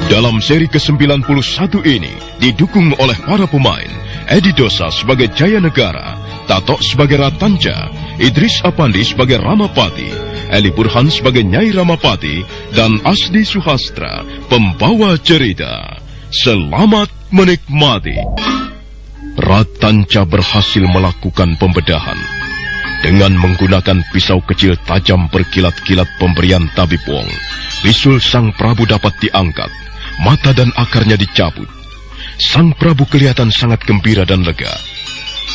Dalam seri ke-91 ini didukung oleh para pemain Edi Dosa sebagai Jaya Negara, Tatok sebagai Ratanca, Idris Apandi sebagai Ramapati, Eli Burhan sebagai Nyai Ramapati, dan Asdi Suhastra, pembawa cerita. Selamat menikmati. Ratanca berhasil melakukan pembedahan. Dengan menggunakan pisau kecil tajam berkilat-kilat pemberian Tabib Wong, bisul Sang Prabu dapat diangkat, mata dan akarnya dicabut. Sang Prabu kelihatan sangat gembira dan lega.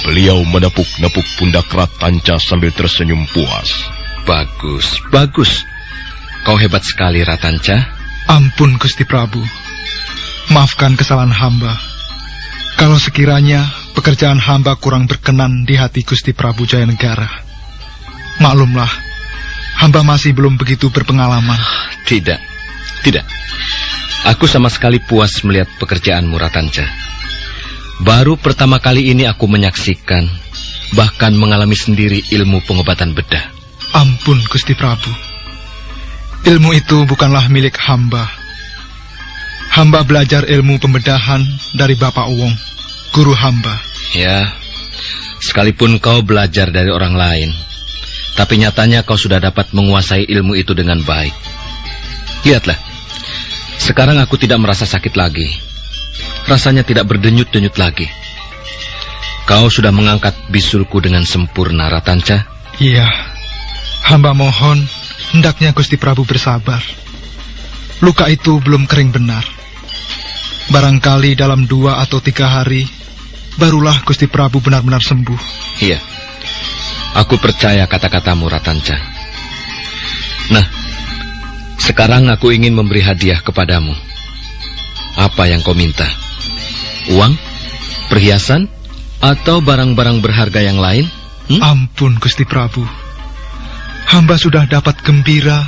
Beliau menepuk-nepuk pundak Ratanca sambil tersenyum puas. Bagus, bagus. Kau hebat sekali, Ratanca. Ampun, Gusti Prabu. Maafkan kesalahan hamba. Kalau sekiranya pekerjaan hamba kurang berkenan di hati Gusti Prabu Jaya Negara, maklumlah, hamba masih belum begitu berpengalaman. Tidak. Aku sama sekali puas melihat pekerjaanmu, Ratanca. Baru pertama kali ini aku menyaksikan, bahkan mengalami sendiri ilmu pengobatan bedah. Ampun, Gusti Prabu. Ilmu itu bukanlah milik hamba. Hamba belajar ilmu pembedahan dari Bapak Wong, guru hamba. Ya, sekalipun kau belajar dari orang lain, tapi nyatanya kau sudah dapat menguasai ilmu itu dengan baik. Lihatlah, sekarang aku tidak merasa sakit lagi. Rasanya tidak berdenyut-denyut lagi. Kau sudah mengangkat bisulku dengan sempurna, Ratanca. Iya, hamba mohon hendaknya Gusti Prabu bersabar. Luka itu belum kering benar. Barangkali dalam 2 atau 3 hari, barulah Gusti Prabu benar-benar sembuh. Iya, aku percaya kata-katamu, Ratanca. Nah, sekarang aku ingin memberi hadiah kepadamu. Apa yang kau minta? Uang? Perhiasan? Atau barang-barang berharga yang lain? Ampun, Gusti Prabu. Hamba sudah dapat gembira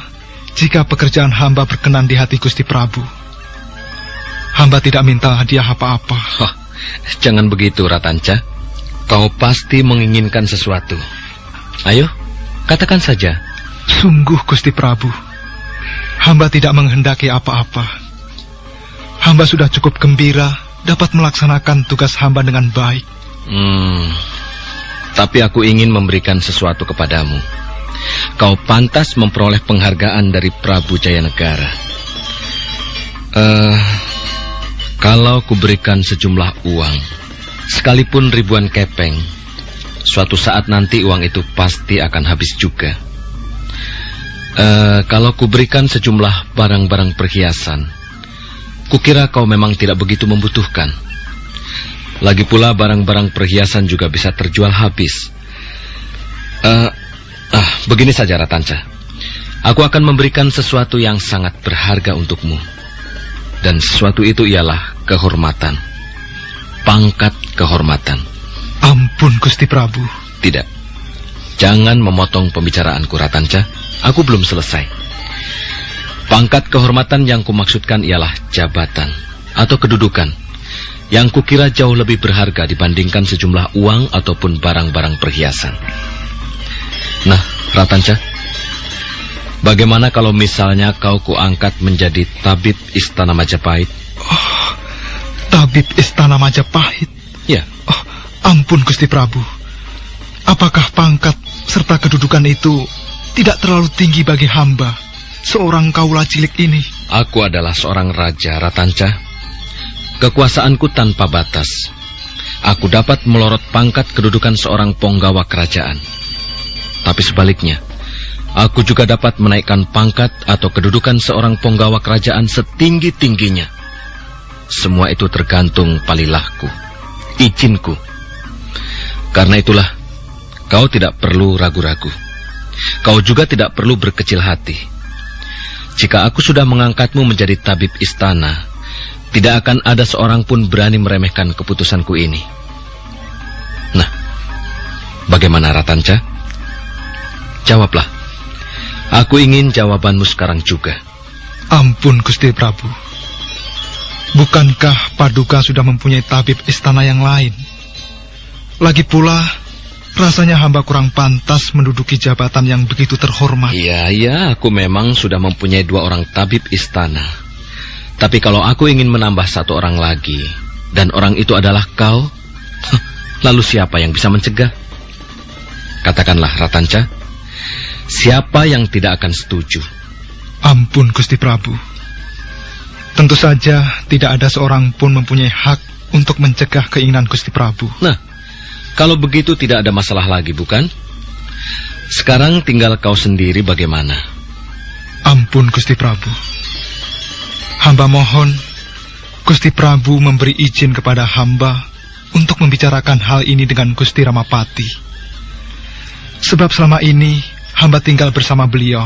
jika pekerjaan hamba berkenan di hati Gusti Prabu. Hamba tidak minta hadiah apa-apa. Jangan begitu, Ratanca. Kau pasti menginginkan sesuatu. Ayo, katakan saja. Sungguh, Gusti Prabu, hamba tidak menghendaki apa-apa. Hamba sudah cukup gembira dapat melaksanakan tugas hamba dengan baik. Tapi aku ingin memberikan sesuatu kepadamu. Kau pantas memperoleh penghargaan dari Prabu Jaya Negara. Kalau kuberikan sejumlah uang, sekalipun ribuan kepeng, suatu saat nanti uang itu pasti akan habis juga. Kalau kuberikan sejumlah barang-barang perhiasan, kukira kau memang tidak begitu membutuhkan. Lagi pula barang-barang perhiasan juga bisa terjual habis. Begini saja, Ratanca. Aku akan memberikan sesuatu yang sangat berharga untukmu. Dan sesuatu itu ialah kehormatan. Pangkat kehormatan. Ampun, Gusti Prabu. Tidak. Jangan memotong pembicaraanku, Ratanca. Aku belum selesai. Pangkat kehormatan yang kumaksudkan ialah jabatan atau kedudukan yang kukira jauh lebih berharga dibandingkan sejumlah uang ataupun barang-barang perhiasan. Nah, Ratanca, bagaimana kalau misalnya kau kuangkat menjadi tabib Istana Majapahit? Oh, tabib Istana Majapahit? Ya. Oh, ampun, Gusti Prabu. Apakah pangkat serta kedudukan itu tidak terlalu tinggi bagi hamba, seorang kaula cilik ini? Aku adalah seorang raja, Ratanca. Kekuasaanku tanpa batas. Aku dapat melorot pangkat kedudukan seorang penggawa kerajaan. Tapi sebaliknya, aku juga dapat menaikkan pangkat atau kedudukan seorang penggawa kerajaan setinggi-tingginya. Semua itu tergantung palilahku, izinku. Karena itulah, kau tidak perlu ragu-ragu. Kau juga tidak perlu berkecil hati. Jika aku sudah mengangkatmu menjadi tabib istana, tidak akan ada seorang pun berani meremehkan keputusanku ini. Nah, bagaimana, Ratanca? Jawablah. Aku ingin jawabanmu sekarang juga. Ampun, Gusti Prabu. Bukankah Paduka sudah mempunyai tabib istana yang lain? Lagi pula, rasanya hamba kurang pantas menduduki jabatan yang begitu terhormat. Iya, aku memang sudah mempunyai 2 orang tabib istana. Tapi kalau aku ingin menambah satu orang lagi, dan orang itu adalah kau, lalu siapa yang bisa mencegah? Katakanlah, Ratanca, siapa yang tidak akan setuju? Ampun, Gusti Prabu. Tentu saja tidak ada seorang pun mempunyai hak untuk mencegah keinginan Gusti Prabu. Nah, kalau begitu tidak ada masalah lagi, bukan? Sekarang tinggal kau sendiri bagaimana? Ampun, Gusti Prabu. Hamba mohon Gusti Prabu memberi izin kepada hamba untuk membicarakan hal ini dengan Gusti Ramapati. Sebab selama ini hamba tinggal bersama beliau.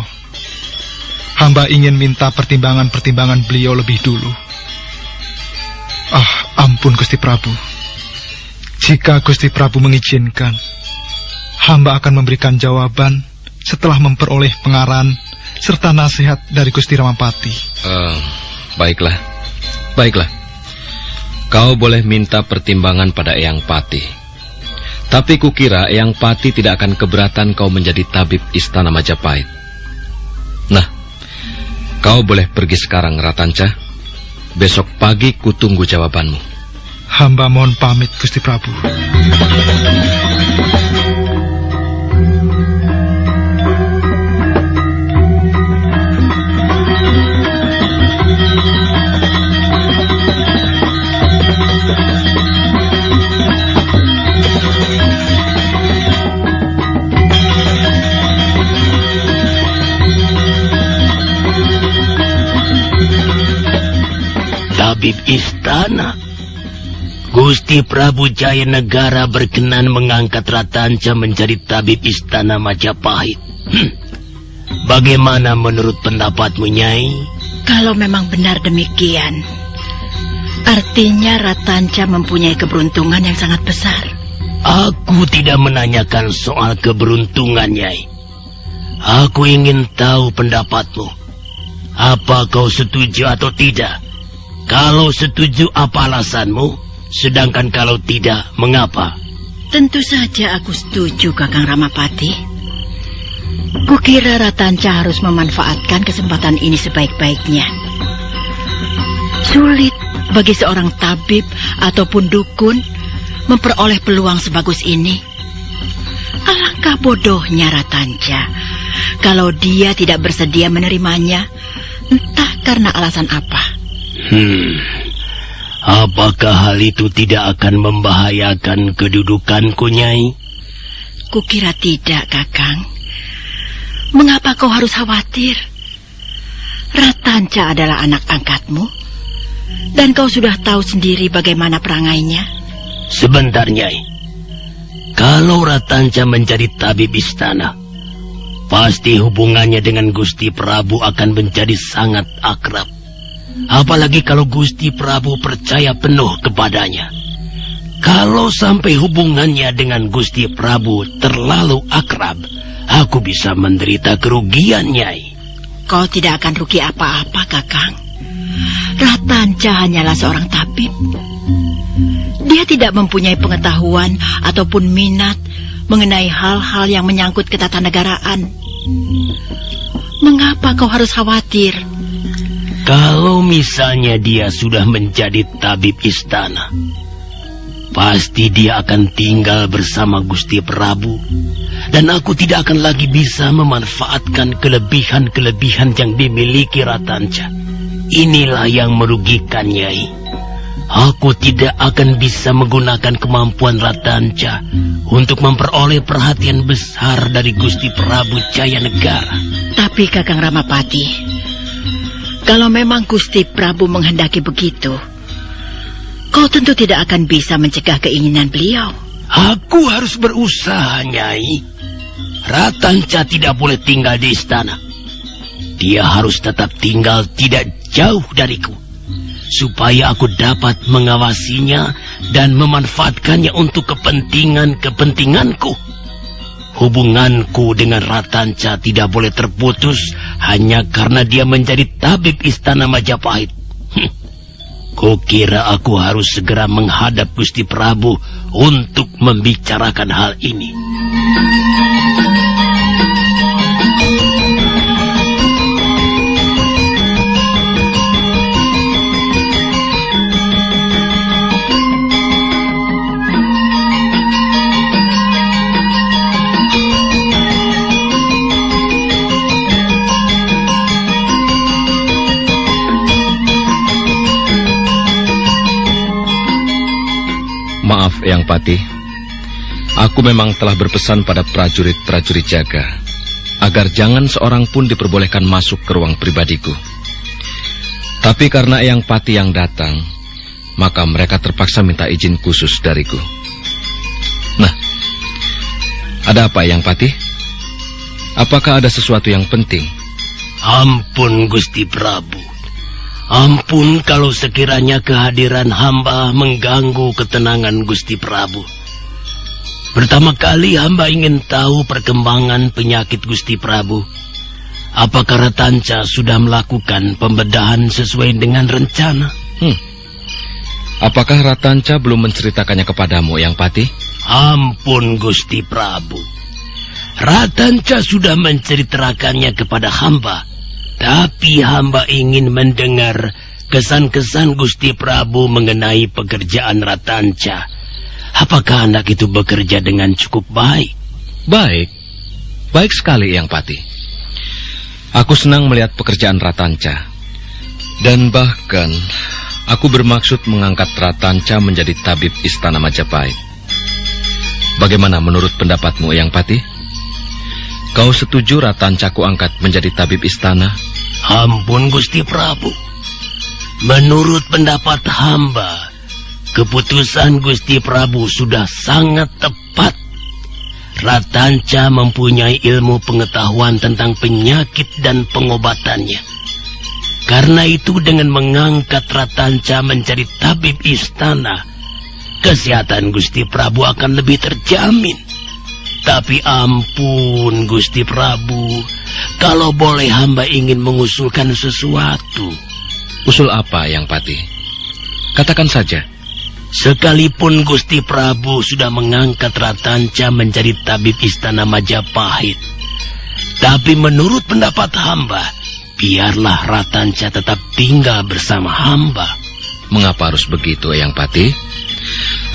Hamba ingin minta pertimbangan-pertimbangan beliau lebih dulu. Ampun, Gusti Prabu. Jika Gusti Prabu mengizinkan, hamba akan memberikan jawaban setelah memperoleh pengarahan serta nasihat dari Gusti Ramapati. Baiklah. Kau boleh minta pertimbangan pada Eyang Pati. Tapi kukira Eyang Pati tidak akan keberatan kau menjadi tabib Istana Majapahit. Nah, kau boleh pergi sekarang, Ratanca. Besok pagi kutunggu jawabanmu. Hamba mohon pamit, Gusti Prabu. Tabib Istana. Gusti Prabu Jayanegara berkenan mengangkat Ratanca menjadi tabib Istana Majapahit. Bagaimana menurut pendapatmu, Nyai? Kalau memang benar demikian, artinya Ratanca mempunyai keberuntungan yang sangat besar. Aku tidak menanyakan soal keberuntungan, Nyai. Aku ingin tahu pendapatmu. Apa kau setuju atau tidak? Kalau setuju, apa alasanmu? Sedangkan kalau tidak, mengapa? Tentu saja aku setuju, Kakang Ramapati. Kukira Ratanca harus memanfaatkan kesempatan ini sebaik-baiknya. Sulit bagi seorang tabib ataupun dukun memperoleh peluang sebagus ini. Alangkah bodohnya Ratanca kalau dia tidak bersedia menerimanya, entah karena alasan apa. Apakah hal itu tidak akan membahayakan kedudukanku, Nyai? Kukira tidak, Kakang. Mengapa kau harus khawatir? Ratanca adalah anak angkatmu, dan kau sudah tahu sendiri bagaimana perangainya. Sebentar, Nyai. Kalau Ratanca menjadi tabib istana, pasti hubungannya dengan Gusti Prabu akan menjadi sangat akrab. Apalagi kalau Gusti Prabu percaya penuh kepadanya. Kalau sampai hubungannya dengan Gusti Prabu terlalu akrab, aku bisa menderita kerugian, Nyai. Kau tidak akan rugi apa-apa, Kakang. Ratanca hanyalah seorang tabib. Dia tidak mempunyai pengetahuan ataupun minat mengenai hal-hal yang menyangkut ketatanegaraan. Mengapa kau harus khawatir? Kalau misalnya dia sudah menjadi tabib istana, pasti dia akan tinggal bersama Gusti Prabu, dan aku tidak akan lagi bisa memanfaatkan kelebihan-kelebihan yang dimiliki Ratanca. Inilah yang merugikan, Nyai. Aku tidak akan bisa menggunakan kemampuan Ratanca untuk memperoleh perhatian besar dari Gusti Prabu Jayanegara. Tapi Kakang Ramapati, kalau memang Gusti Prabu menghendaki begitu, kau tentu tidak akan bisa mencegah keinginan beliau. Aku harus berusaha, Nyai. Ratanca tidak boleh tinggal di istana. Dia harus tetap tinggal tidak jauh dariku, supaya aku dapat mengawasinya dan memanfaatkannya untuk kepentinganku. Hubunganku dengan Ratanca tidak boleh terputus hanya karena dia menjadi tabib istana Majapahit. Kukira aku harus segera menghadap Gusti Prabu untuk membicarakan hal ini. Eyang Patih. Aku memang telah berpesan pada prajurit-prajurit jaga agar jangan seorang pun diperbolehkan masuk ke ruang pribadiku. Tapi karena Eyang Patih yang datang, maka mereka terpaksa minta izin khusus dariku. Nah, ada apa Eyang Patih? Apakah ada sesuatu yang penting? Ampun Gusti Prabu. Ampun kalau sekiranya kehadiran hamba mengganggu ketenangan Gusti Prabu. Pertama kali hamba ingin tahu perkembangan penyakit Gusti Prabu. Apakah Ratanca sudah melakukan pembedahan sesuai dengan rencana? Apakah Ratanca belum menceritakannya kepadamu, Eyang Patih? Ampun Gusti Prabu. Ratanca sudah menceritakannya kepada hamba. Tapi hamba ingin mendengar kesan-kesan Gusti Prabu mengenai pekerjaan Ratanca. Apakah anak itu bekerja dengan cukup baik? Baik sekali Eyang Patih. Aku senang melihat pekerjaan Ratanca. Dan bahkan aku bermaksud mengangkat Ratanca menjadi tabib Istana Majapahit. Bagaimana menurut pendapatmu Eyang Patih? Kau setuju Ratanca ku angkat menjadi tabib istana? Ampun Gusti Prabu. Menurut pendapat hamba, keputusan Gusti Prabu sudah sangat tepat. Ratanca mempunyai ilmu pengetahuan tentang penyakit dan pengobatannya. Karena itu dengan mengangkat Ratanca menjadi tabib istana, kesehatan Gusti Prabu akan lebih terjamin. Tapi ampun Gusti Prabu, kalau boleh hamba ingin mengusulkan sesuatu. Usul apa Eyang Patih? Katakan saja. Sekalipun Gusti Prabu sudah mengangkat Ratanca menjadi tabib Istana Majapahit, tapi menurut pendapat hamba, biarlah Ratanca tetap tinggal bersama hamba. Mengapa harus begitu Eyang Patih?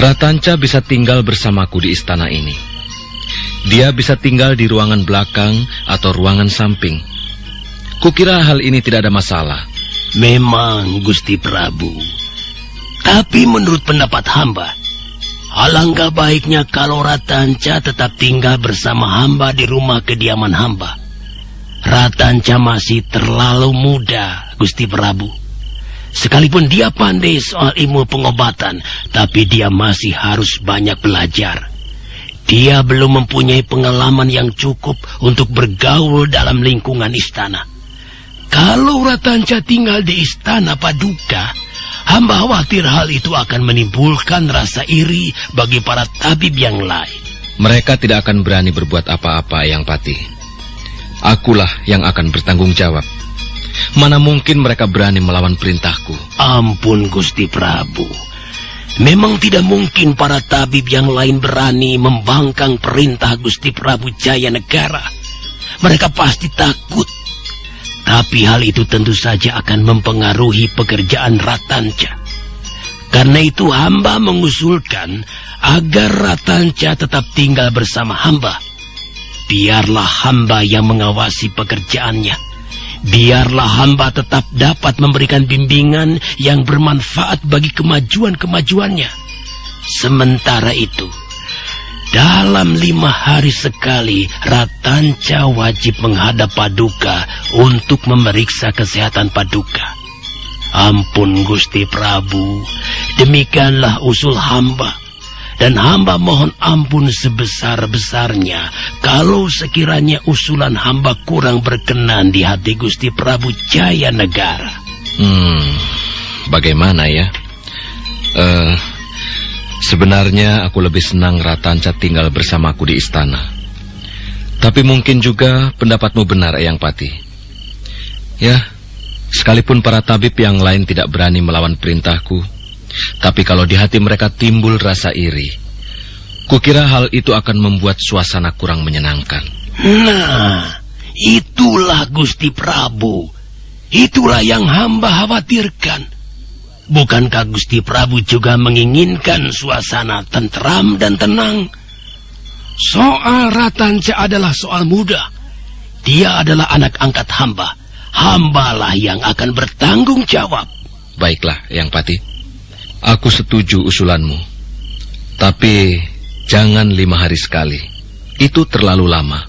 Ratanca bisa tinggal bersamaku di istana ini. Dia bisa tinggal di ruangan belakang atau ruangan samping. Kukira hal ini tidak ada masalah. Memang Gusti Prabu. Tapi menurut pendapat hamba, alangkah baiknya kalau Ratanca tetap tinggal bersama hamba di rumah kediaman hamba. Ratanca masih terlalu muda, Gusti Prabu. Sekalipun dia pandai soal ilmu pengobatan, tapi dia masih harus banyak belajar. Dia belum mempunyai pengalaman yang cukup untuk bergaul dalam lingkungan istana. Kalau Ratanca tinggal di istana Paduka, hamba khawatir hal itu akan menimbulkan rasa iri bagi para tabib yang lain. Mereka tidak akan berani berbuat apa-apa Eyang Patih. Akulah yang akan bertanggung jawab. Mana mungkin mereka berani melawan perintahku? Ampun Gusti Prabu. Memang tidak mungkin para tabib yang lain berani membangkang perintah Gusti Prabu Jaya Negara. Mereka pasti takut. Tapi hal itu tentu saja akan mempengaruhi pekerjaan Ratanca. Karena itu hamba mengusulkan agar Ratanca tetap tinggal bersama hamba. Biarlah hamba yang mengawasi pekerjaannya. Biarlah hamba tetap dapat memberikan bimbingan yang bermanfaat bagi kemajuan-kemajuannya. Sementara itu, dalam 5 hari sekali, Ratanca wajib menghadap Paduka untuk memeriksa kesehatan Paduka. Ampun Gusti Prabu, demikianlah usul hamba. Dan hamba mohon ampun sebesar-besarnya kalau sekiranya usulan hamba kurang berkenan di hati Gusti Prabu Jaya Negara. Bagaimana ya? Sebenarnya aku lebih senang Ratanca tinggal bersamaku di istana. Tapi mungkin juga pendapatmu benar Eyang Patih. Ya, sekalipun para tabib yang lain tidak berani melawan perintahku, tapi kalau di hati mereka timbul rasa iri, kukira hal itu akan membuat suasana kurang menyenangkan. Nah, itulah Gusti Prabu. Itulah yang hamba khawatirkan. Bukankah Gusti Prabu juga menginginkan suasana tentram dan tenang? Soal Ratanca adalah soal muda. Dia adalah anak angkat hamba. Hambalah yang akan bertanggung jawab. Baiklah, Eyang Patih. Aku setuju usulanmu. Tapi jangan 5 hari sekali. Itu terlalu lama.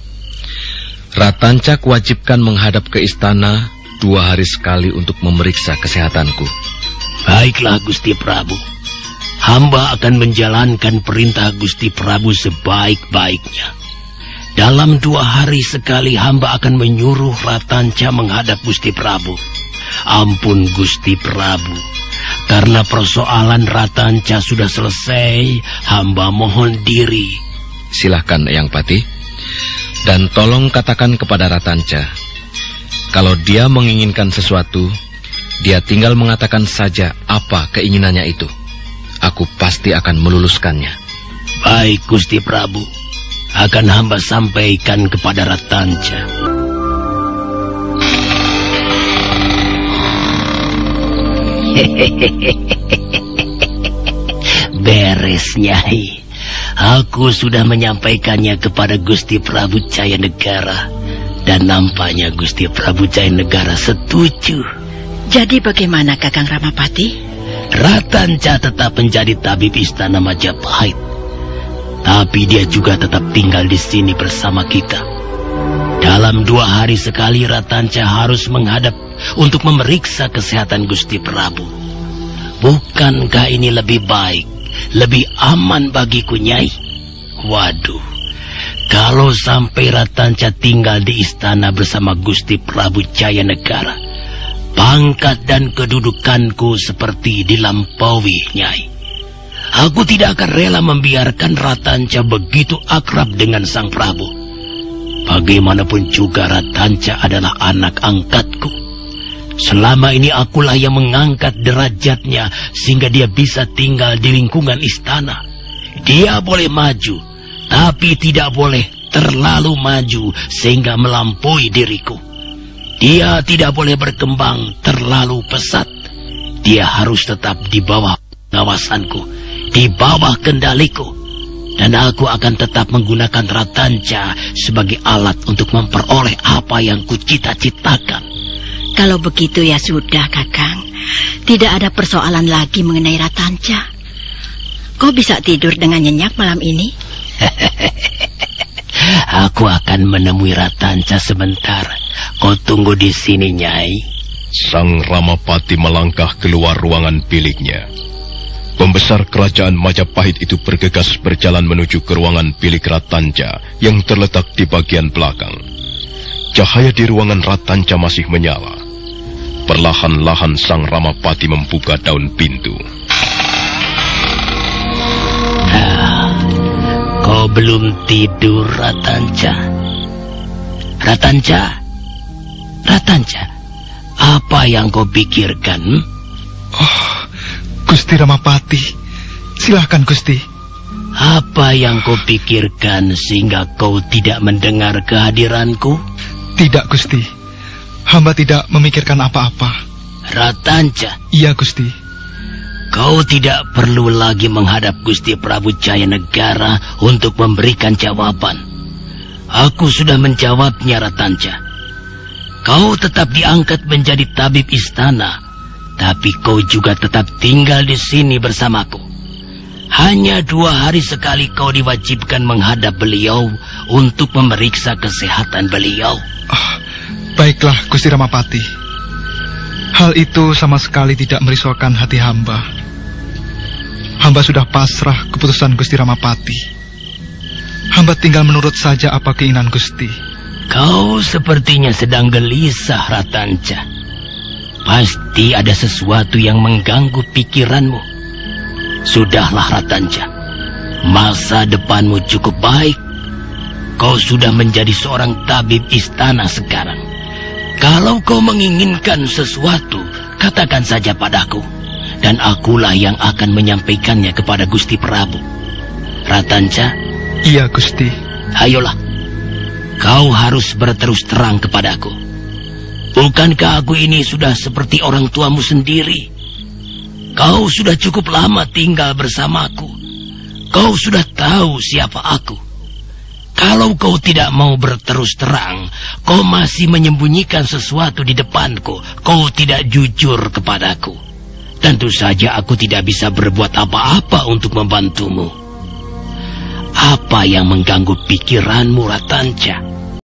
Ratanca kewajibkan menghadap ke istana 2 hari sekali untuk memeriksa kesehatanku. Baiklah Gusti Prabu. Hamba akan menjalankan perintah Gusti Prabu sebaik-baiknya. Dalam 2 hari sekali hamba akan menyuruh Ratanca menghadap Gusti Prabu. Ampun Gusti Prabu, karena persoalan Ratanca sudah selesai, hamba mohon diri. Silahkan Eyang Pati. Dan tolong katakan kepada Ratanca, kalau dia menginginkan sesuatu, dia tinggal mengatakan saja apa keinginannya itu. Aku pasti akan meluluskannya. Baik Gusti Prabu, akan hamba sampaikan kepada Ratanca. Beres, Nyai. Aku sudah menyampaikannya kepada Gusti Prabu Jayanegara, dan nampaknya Gusti Prabu Jayanegara setuju. Jadi bagaimana Kakang Ramapati? Ratanca tetap menjadi tabib istana Majapahit, tapi dia juga tetap tinggal di sini bersama kita. Dalam 2 hari sekali Ratanca harus menghadap untuk memeriksa kesehatan Gusti Prabu. Bukankah ini lebih baik, lebih aman bagiku, Nyai? Waduh, kalau sampai Ratanca tinggal di istana bersama Gusti Prabu Jayanegara, pangkat dan kedudukanku seperti dilampaui, Nyai. Aku tidak akan rela membiarkan Ratanca begitu akrab dengan Sang Prabu. Bagaimanapun juga Ratanca adalah anak angkatku. Selama ini akulah yang mengangkat derajatnya sehingga dia bisa tinggal di lingkungan istana. Dia boleh maju, tapi tidak boleh terlalu maju sehingga melampaui diriku. Dia tidak boleh berkembang terlalu pesat. Dia harus tetap di bawah pengawasanku, di bawah kendaliku. Dan aku akan tetap menggunakan Ratanca sebagai alat untuk memperoleh apa yang kucita-citakan. Kalau begitu ya sudah, Kakang. Tidak ada persoalan lagi mengenai Ratanca. Kau bisa tidur dengan nyenyak malam ini? Aku akan menemui Ratanca sebentar. Kau tunggu di sini, Nyai. Sang Ramapati melangkah keluar ruangan biliknya. Pembesar kerajaan Majapahit itu bergegas berjalan menuju ke ruangan bilik Ratanca yang terletak di bagian belakang. Cahaya di ruangan Ratanca masih menyala. Perlahan-lahan Sang Ramapati membuka daun pintu. Kau belum tidur, Ratanca? Ratanca? Ratanca, apa yang kau pikirkan? Oh, Gusti Ramapati. Silahkan, Gusti. Apa yang kau pikirkan sehingga kau tidak mendengar kehadiranku? Tidak, Gusti. Hamba tidak memikirkan apa-apa. Ratanca. Iya, Gusti. Kau tidak perlu lagi menghadap Gusti Prabu Jayanegara untuk memberikan jawaban. Aku sudah menjawabnya, Ratanca. Kau tetap diangkat menjadi tabib istana, tapi kau juga tetap tinggal di sini bersamaku. Hanya 2 hari sekali kau diwajibkan menghadap beliau untuk memeriksa kesehatan beliau. Baiklah, Gusti Ramapati. Hal itu sama sekali tidak merisaukan hati hamba. Hamba sudah pasrah keputusan Gusti Ramapati. Hamba tinggal menurut saja apa keinginan Gusti. Kau sepertinya sedang gelisah, Ratanca. Pasti ada sesuatu yang mengganggu pikiranmu. Sudahlah, Ratanca. Masa depanmu cukup baik. Kau sudah menjadi seorang tabib istana sekarang. Kalau kau menginginkan sesuatu, katakan saja padaku. Dan akulah yang akan menyampaikannya kepada Gusti Prabu. Ratanca? Iya, Gusti. Ayolah. Kau harus berterus terang kepadaku. Bukankah aku ini sudah seperti orang tuamu sendiri? Kau sudah cukup lama tinggal bersamaku. Kau sudah tahu siapa aku. Kalau kau tidak mau berterus terang, kau masih menyembunyikan sesuatu di depanku, kau tidak jujur kepadaku. Tentu saja aku tidak bisa berbuat apa-apa untuk membantumu. Apa yang mengganggu pikiranmu, Ratanca?